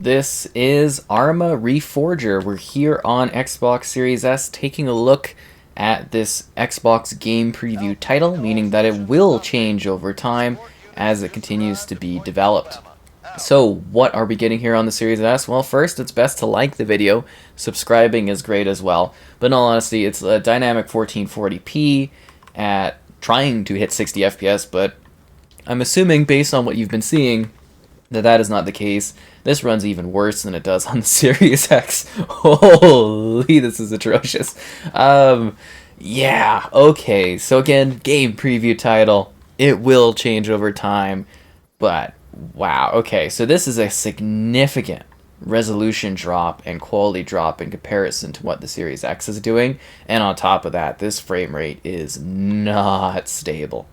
This is Arma Reforger. We're here on Xbox Series S taking a look at this Xbox game preview title, meaning that it will change over time as it continues to be developed. So, what are we getting here on the Series S? Well, first, it's best to like the video. Subscribing is great as well. But in all honesty, it's a dynamic 1440p at trying to hit 60 FPS, but I'm assuming, based on what you've been seeing, that is not the case. This runs even worse than it does on the Series X. Holy, this is atrocious. Yeah, okay. So again, game preview title. It will change over time, but wow. Okay, so this is a significant resolution drop and quality drop in comparison to what the Series X is doing. And on top of that, this frame rate is not stable.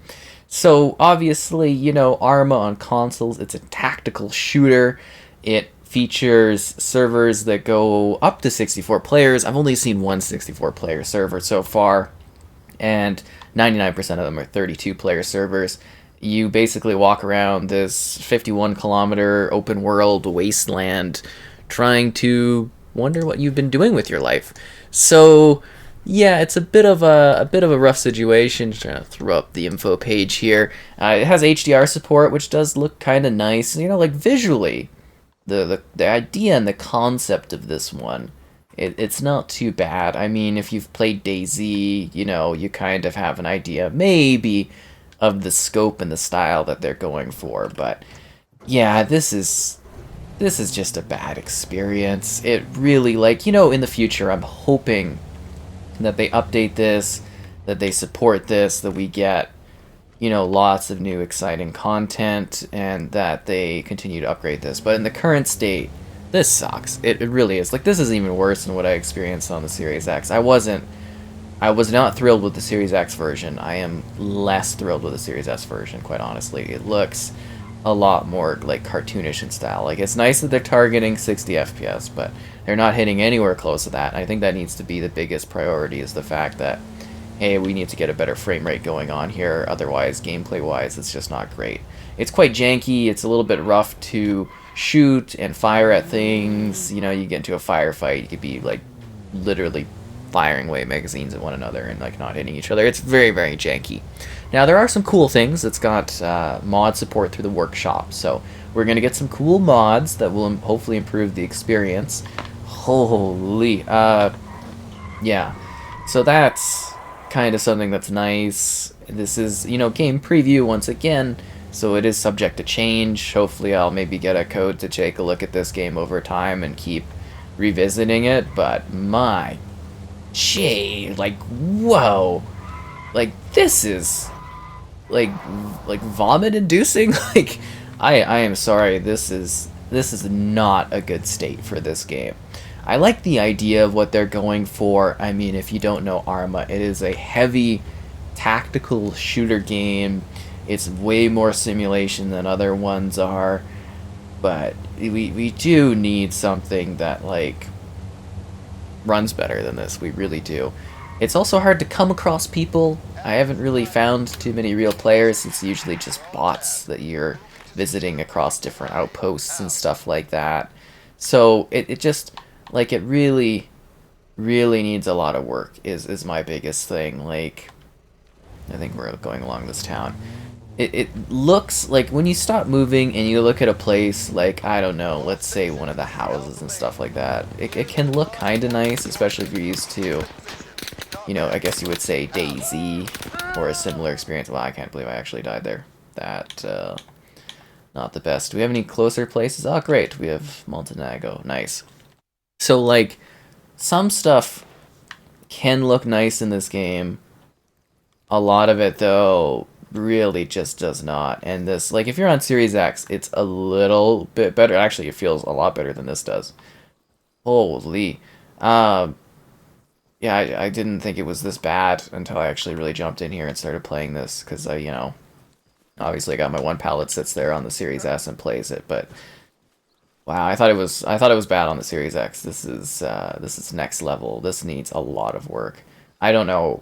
So obviously, Arma on consoles, it's a tactical shooter. It features servers that go up to 64 players. I've only seen one 64-player server so far, and 99% of them are 32-player servers. You basically walk around this 51-kilometer open-world wasteland trying to wonder what you've been doing with your life. So yeah, it's a bit of a rough situation. Just trying to throw up the info page here. It has HDR support, which does look kind of nice. Like visually, the idea and the concept of this one, it's not too bad. I mean, if you've played DayZ, you kind of have an idea maybe of the scope and the style that they're going for. But yeah, this is just a bad experience. It really, in the future, I'm hoping that they update this, that they support this, that we get, lots of new exciting content, and that they continue to upgrade this. But in the current state, this sucks. It really is. This is even worse than what I experienced on the Series X. I was not thrilled with the Series X version. I am less thrilled with the Series S version, quite honestly. It looks a lot more cartoonish in style. It's nice that they're targeting 60 FPS, but they're not hitting anywhere close to that. And I think that needs to be the biggest priority, is the fact that, hey, we need to get a better frame rate going on here. Otherwise, gameplay-wise, it's just not great. It's quite janky. It's a little bit rough to shoot and fire at things. You get into a firefight, you could be literally firing away magazines at one another and not hitting each other. It's very, very janky. Now, there are some cool things. It's got mod support through the workshop, so we're going to get some cool mods that will hopefully improve the experience. Holy, yeah. So that's kind of something that's nice. This is, game preview once again, so it is subject to change. Hopefully I'll maybe get a code to take a look at this game over time and keep revisiting it, but my gee, whoa. This is vomit inducing. I am sorry, this is not a good state for this game. I like the idea of what they're going for. I mean, if you don't know Arma, it is a heavy tactical shooter game. It's way more simulation than other ones are, but we do need something that runs better than this. We really do. It's also hard to come across people. I haven't really found too many real players. It's usually just bots that you're visiting across different outposts and stuff like that. So it just, it really, really needs a lot of work is my biggest thing. I think we're going along this town. It looks like when you stop moving and you look at a place I don't know, let's say one of the houses and stuff like that, it can look kind of nice, especially if you're used to, I guess you would say DayZ or a similar experience. Well, I can't believe I actually died there. That, not the best. Do we have any closer places? Oh, great. We have Malden. Nice. So, some stuff can look nice in this game. A lot of it, though, really just does not. And this, if you're on Series X, it's a little bit better. Actually, it feels a lot better than this does. Holy. Yeah, I didn't think it was this bad until I actually really jumped in here and started playing this, because obviously I got my one pallet sits there on the Series S and plays it, but wow, I thought it was bad on the Series X. This is next level. This needs a lot of work. I don't know,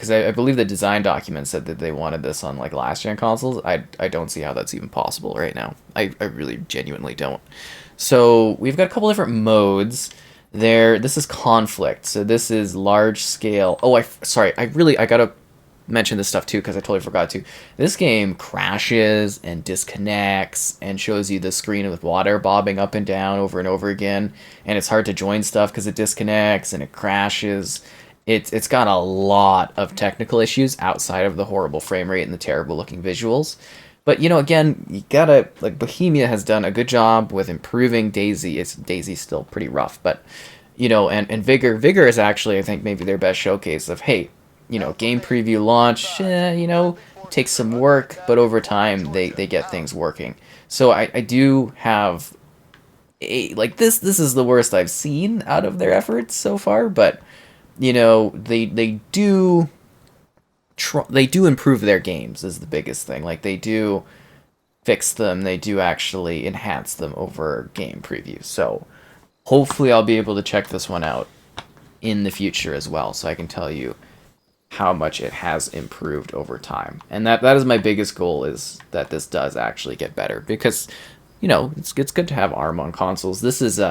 because I believe the design document said that they wanted this on like last gen consoles. I don't see how that's even possible right now. I really genuinely don't. So we've got a couple different modes. This is conflict. So this is large scale. Oh, sorry. I gotta mention this stuff too because I totally forgot to. This game crashes and disconnects and shows you the screen with water bobbing up and down over and over again, and it's hard to join stuff because it disconnects and it crashes. It's got a lot of technical issues outside of the horrible frame rate and the terrible looking visuals. But again, you gotta like Bohemia has done a good job with improving Daisy. Daisy's still pretty rough, but and Vigor. Vigor is actually, I think, maybe their best showcase of, hey, game preview launch, takes some work, but over time they get things working. So I do have like this is the worst I've seen out of their efforts so far, but they do they do improve their games is the biggest thing. Like they do fix them, they do actually enhance them over game preview. So hopefully I'll be able to check this one out in the future as well, so I can tell you how much it has improved over time. And that is my biggest goal, is that this does actually get better, because it's good to have ARM on consoles. This is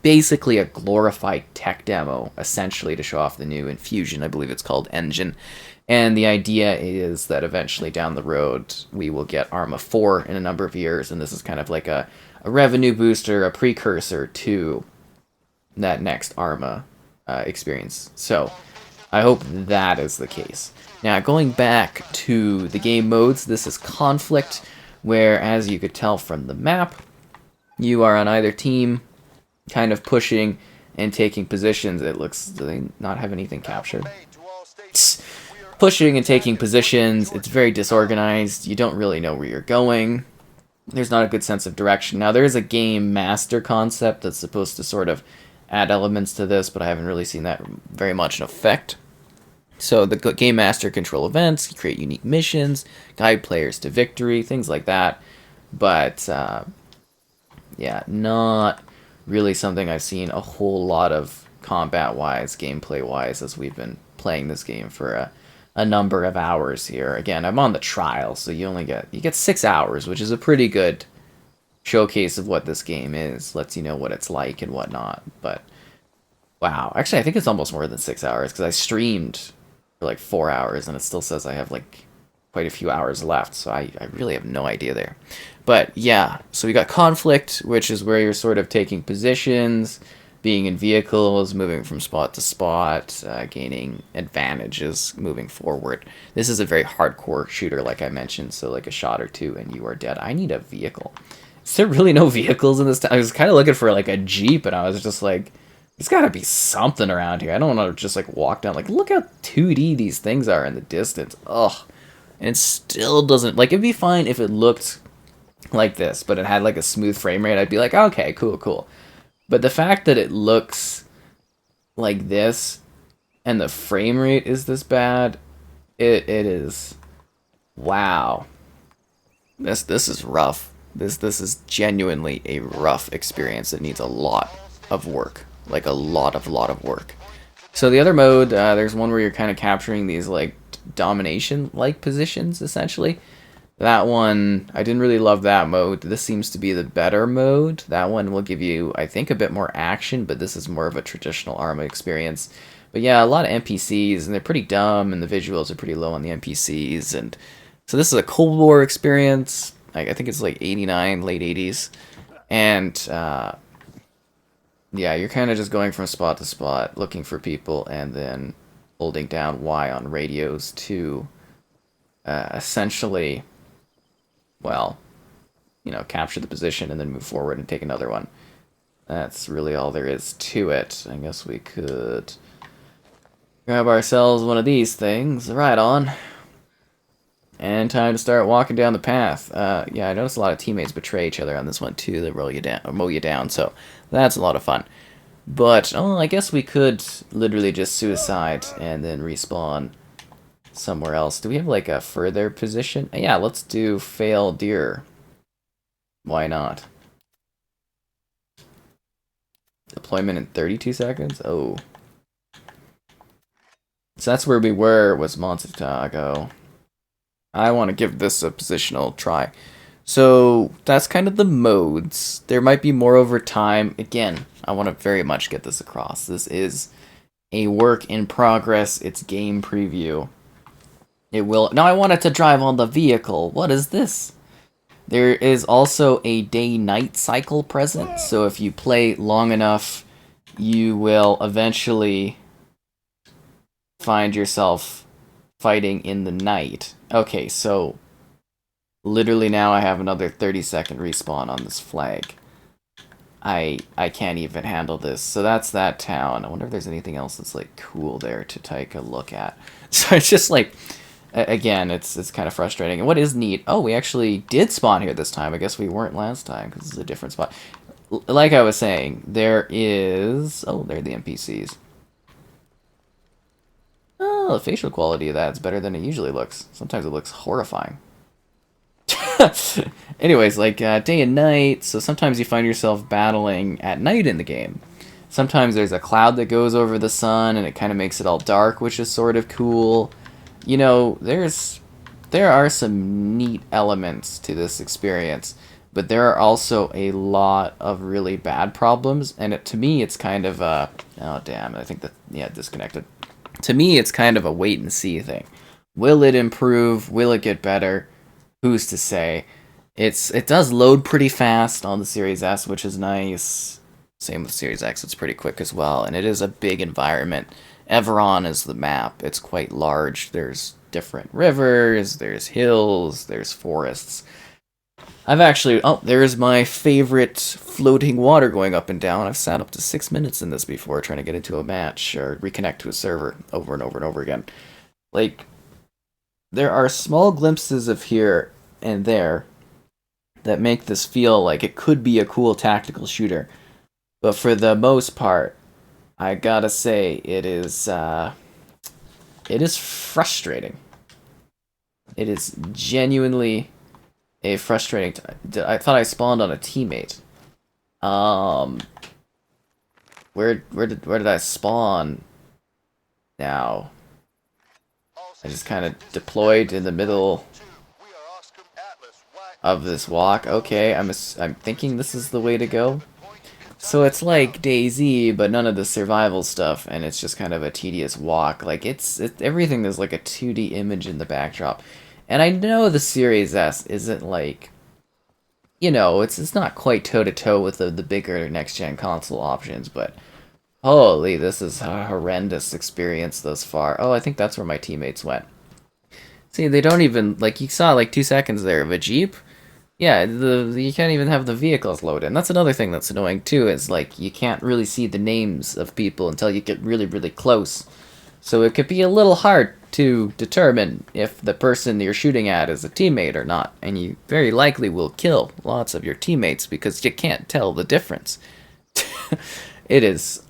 basically a glorified tech demo, essentially, to show off the new Infusion, I believe it's called, engine. And the idea is that eventually down the road we will get Arma 4 in a number of years, and this is kind of like a revenue booster, a precursor to that next Arma experience. So I hope that is the case. Now, going back to the game modes, this is conflict, where, as you could tell from the map, you are on either team, kind of pushing and taking positions. It looks, do they not have anything captured? Pushing and taking positions. It's very disorganized. You don't really know where you're going. There's not a good sense of direction. Now, there is a game master concept that's supposed to sort of add elements to this, but I haven't really seen that very much in effect. So the Game Master control events, create unique missions, guide players to victory, things like that. But, yeah, not really something I've seen a whole lot of combat-wise, gameplay-wise, as we've been playing this game for a number of hours here. Again, I'm on the trial, so you get 6 hours, which is a pretty good showcase of what this game is. Lets you know what it's like and whatnot. But wow, actually I think it's almost more than 6 hours, because I streamed for like 4 hours and it still says I have like quite a few hours left, so I really have no idea there. But yeah, so we got conflict, which is where you're sort of taking positions, being in vehicles, moving from spot to spot, gaining advantages moving forward. This is a very hardcore shooter, like I mentioned, so like a shot or two and you are dead. I need a vehicle. Is there really no vehicles in this town? I was kind of looking for like a Jeep, and I was just like, there's got to be something around here. I don't want to just like walk down. Like, look how 2D these things are in the distance. Ugh. And it still doesn't, like, it'd be fine if it looked like this, but it had like a smooth frame rate. I'd be like, okay, cool. But the fact that it looks like this and the frame rate is this bad, it is, wow. This is rough. This is genuinely a rough experience that needs a lot of work, like a lot of work. So the other mode, there's one where you're kind of capturing these like domination-like positions, essentially. That one, I didn't really love that mode. This seems to be the better mode. That one will give you, I think, a bit more action, but this is more of a traditional Arma experience. But yeah, a lot of NPCs, and they're pretty dumb, and the visuals are pretty low on the NPCs, and so this is a Cold War experience. I think it's like 89, late 80s. And, yeah, you're kind of just going from spot to spot, looking for people, and then holding down Y on radios to essentially, well, capture the position and then move forward and take another one. That's really all there is to it. I guess we could grab ourselves one of these things. Right on. And time to start walking down the path. Yeah, I noticed a lot of teammates betray each other on this one too. They roll you down, or mow you down, so that's a lot of fun. But, I guess we could literally just suicide and then respawn somewhere else. Do we have like a further position? Yeah, let's do fail deer. Why not? Deployment in 32 seconds? Oh. So that's where we were, was Montago. I want to give this a positional try. So that's kind of the modes. There might be more over time. Again, I want to very much get this across. This is a work in progress. It's game preview. It will. Now I wanted to drive on the vehicle. What is this? There is also a day-night cycle present. So if you play long enough, you will eventually find yourself fighting in the night. Okay, so literally now I have another 30-second respawn on this flag. I can't even handle this. So that's that town. I wonder if there's anything else that's like cool there to take a look at. So it's just like, again, it's kind of frustrating. And what is neat? Oh, we actually did spawn here this time. I guess we weren't last time because this is a different spot. Like I was saying, there is... Oh, there are the NPCs. Oh, the facial quality of that is better than it usually looks. Sometimes it looks horrifying. Anyways, like day and night, so sometimes you find yourself battling at night in the game. Sometimes there's a cloud that goes over the sun and it kind of makes it all dark, which is sort of cool. You know, there are some neat elements to this experience, but there are also a lot of really bad problems, and to me it's kind of a... Oh damn, I think that... Yeah, disconnected. To me it's kind of a wait and see thing. Will it improve? Will it get better? Who's to say? It does load pretty fast on the Series S, which is nice. Same with Series X, it's pretty quick as well, and it is a big environment. Everon is the map. It's quite large. There's different rivers, there's hills, there's forests. I've actually... Oh, there's my favorite floating water going up and down. I've sat up to 6 minutes in this before trying to get into a match or reconnect to a server over and over and over again. Like, there are small glimpses of here and there that make this feel like it could be a cool tactical shooter. But for the most part, I gotta say, it is frustrating. It is genuinely a frustrating... I thought I spawned on a teammate. Where did I spawn? Now... I just kind of deployed in the middle of this walk. Okay, I'm thinking this is the way to go. So it's like DayZ, but none of the survival stuff, and it's just kind of a tedious walk. Like everything is like a 2D image in the backdrop. And I know the Series S isn't like, you know, it's not quite toe-to-toe with the bigger next-gen console options, but holy, this is a horrendous experience thus far. Oh, I think that's where my teammates went. See, they don't even, like, you saw like 2 seconds there of a Jeep. Yeah, you can't even have the vehicles loaded. And that's another thing that's annoying too, is like you can't really see the names of people until you get really, really close. So it could be a little hard to determine if the person you're shooting at is a teammate or not. And you very likely will kill lots of your teammates because you can't tell the difference. It is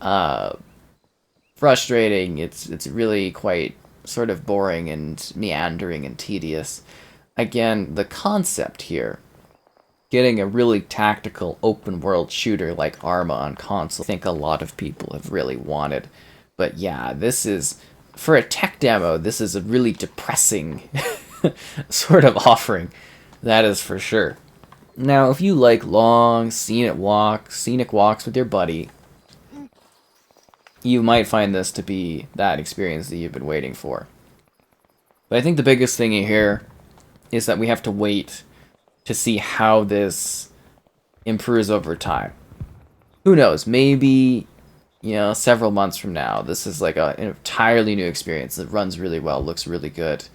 frustrating. It's really quite sort of boring and meandering and tedious. Again, the concept here, getting a really tactical open world shooter like Arma on console, I think a lot of people have really wanted. But yeah, this is, for a tech demo, this is a really depressing sort of offering. That is for sure. Now, if you like long, scenic walks with your buddy, you might find this to be that experience that you've been waiting for. But I think the biggest thing here is that we have to wait to see how this improves over time. Who knows? Maybe, you know, several months from now, this is like an entirely new experience that runs really well, looks really good.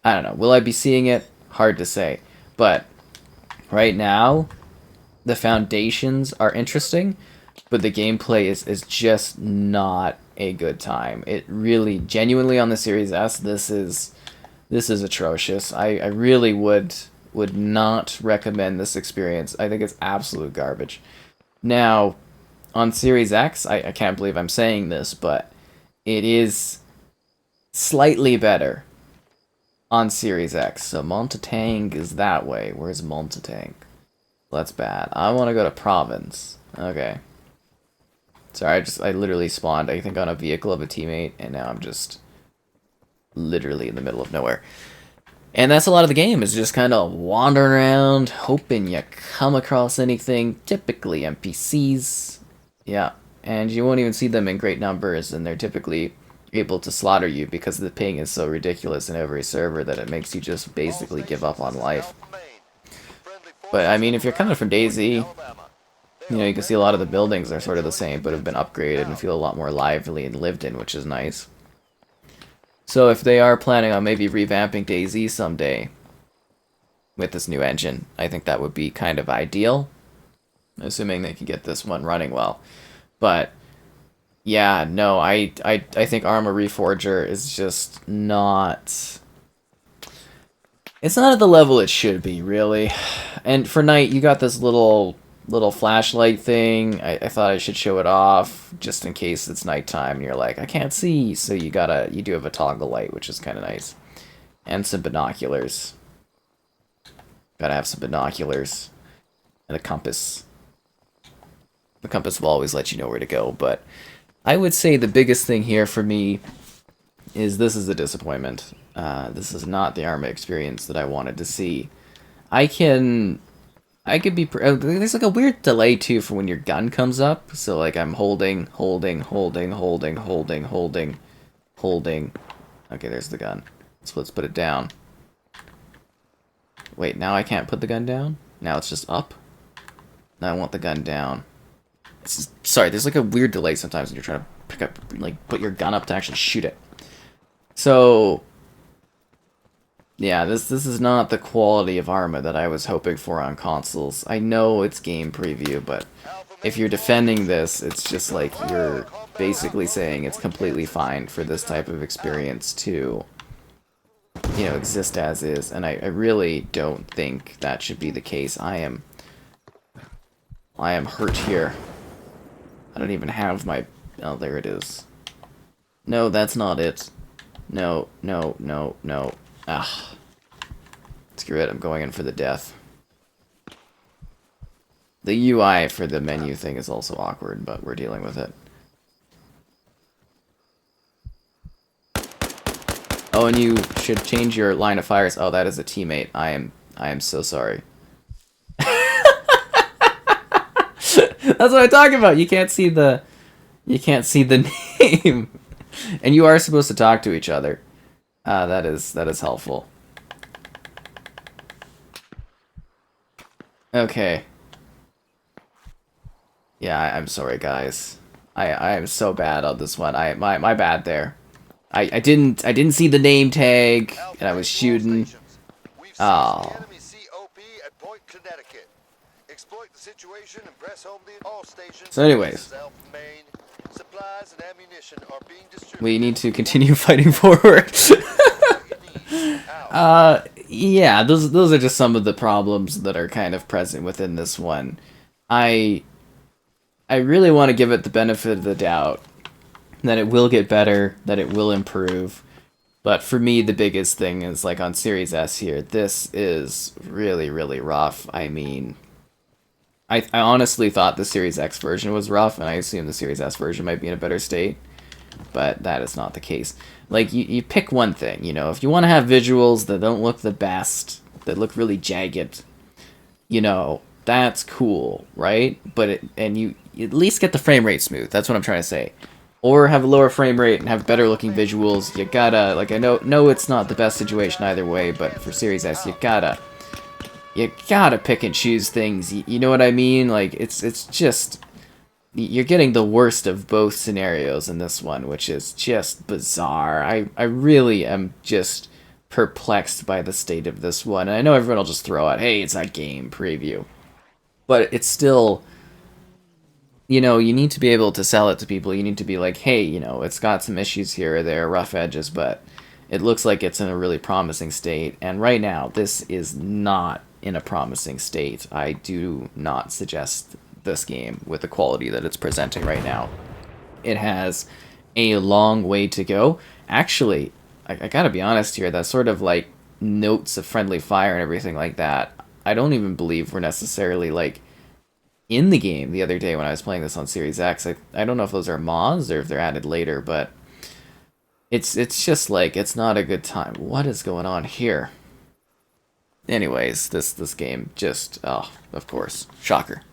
I don't know. Will I be seeing it? Hard to say. But right now, the foundations are interesting, but the gameplay is just not a good time. It really, genuinely on the Series S, this is atrocious. I really would not recommend this experience. I think it's absolute garbage. Now, on Series X, I can't believe I'm saying this, but it is slightly better on Series X. So Montatang is that way. Where's Montatang? Well, that's bad. I want to go to Province. Okay. Sorry, I literally spawned, I think, on a vehicle of a teammate, and now I'm just literally in the middle of nowhere. And that's a lot of the game, is just kind of wandering around, hoping you come across anything, typically NPCs. Yeah, and you won't even see them in great numbers, and they're typically able to slaughter you because the ping is so ridiculous in every server that it makes you just basically give up on life. But, I mean, if you're coming from DayZ, you know, you can see a lot of the buildings are sort of the same, but have been upgraded and feel a lot more lively and lived in, which is nice. So if they are planning on maybe revamping DayZ someday with this new engine, I think that would be kind of ideal, assuming they can get this one running well. But yeah, no, I think Arma Reforger is just not... It's not at the level it should be, really. And for night, you got this little flashlight thing. I thought I should show it off just in case it's nighttime and you're like, I can't see. So you do have a toggle light, which is kind of nice. And some binoculars. Gotta have some binoculars. And a compass. The compass will always let you know where to go, but I would say the biggest thing here for me is this is a disappointment. This is not the Arma experience that I wanted to see. I could be... there's like a weird delay, too, for when your gun comes up. So, like, I'm holding. Okay, there's the gun. So let's put it down. Wait, now I can't put the gun down? Now it's just up? Now I want the gun down. Sorry, there's like a weird delay sometimes when you're trying to pick up, like, put your gun up to actually shoot it. So... yeah, this is not the quality of Arma that I was hoping for on consoles. I know it's game preview, but if you're defending this, it's just like you're basically saying it's completely fine for this type of experience to, you know, exist as is. And I really don't think that should be the case. I am hurt here. I don't even have my... oh, there it is. No, that's not it. No. Ah. Screw it, I'm going in for the death. The UI for the menu thing is also awkward, but we're dealing with it. Oh, and you should change your line of fires. Oh, that is a teammate. I am so sorry. That's what I'm talking about. You can't see the name. And you are supposed to talk to each other. That is helpful. Okay. Yeah, I'm sorry, guys. I am so bad on this one. My bad there. I didn't see the name tag, and I was shooting. Oh. So anyways, we need to continue fighting forward. Yeah, those are just some of the problems that are kind of present within this one. I really want to give it the benefit of the doubt that it will get better, that it will improve. But for me, the biggest thing is, like, on Series S here, this is really, really rough. I mean, I honestly thought the Series X version was rough, and I assume the Series S version might be in a better state. But that is not the case. Like, you pick one thing, you know, if you want to have visuals that don't look the best, that look really jagged, you know, that's cool, right? But you at least get the frame rate smooth, that's what I'm trying to say. Or have a lower frame rate and have better looking visuals. You gotta, like, I know it's not the best situation either way, but for Series S, you gotta pick and choose things, you know what I mean? Like, it's just... you're getting the worst of both scenarios in this one, which is just bizarre. I really am just perplexed by the state of this one. And I know everyone will just throw out, hey, it's a game preview. But it's still, you know, you need to be able to sell it to people. You need to be like, hey, you know, it's got some issues here or there, rough edges, but it looks like it's in a really promising state. And right now, this is not in a promising state. I do not suggest this game with the quality that it's presenting right now. It has a long way to go. Actually, I gotta be honest here, that sort of like notes of friendly fire and everything like that, I don't even believe were necessarily like in the game the other day when I was playing this on Series X. I don't know if those are mods or if they're added later, but It's just like it's not a good time. What is going on here? Anyways, this game just, oh, of course, shocker.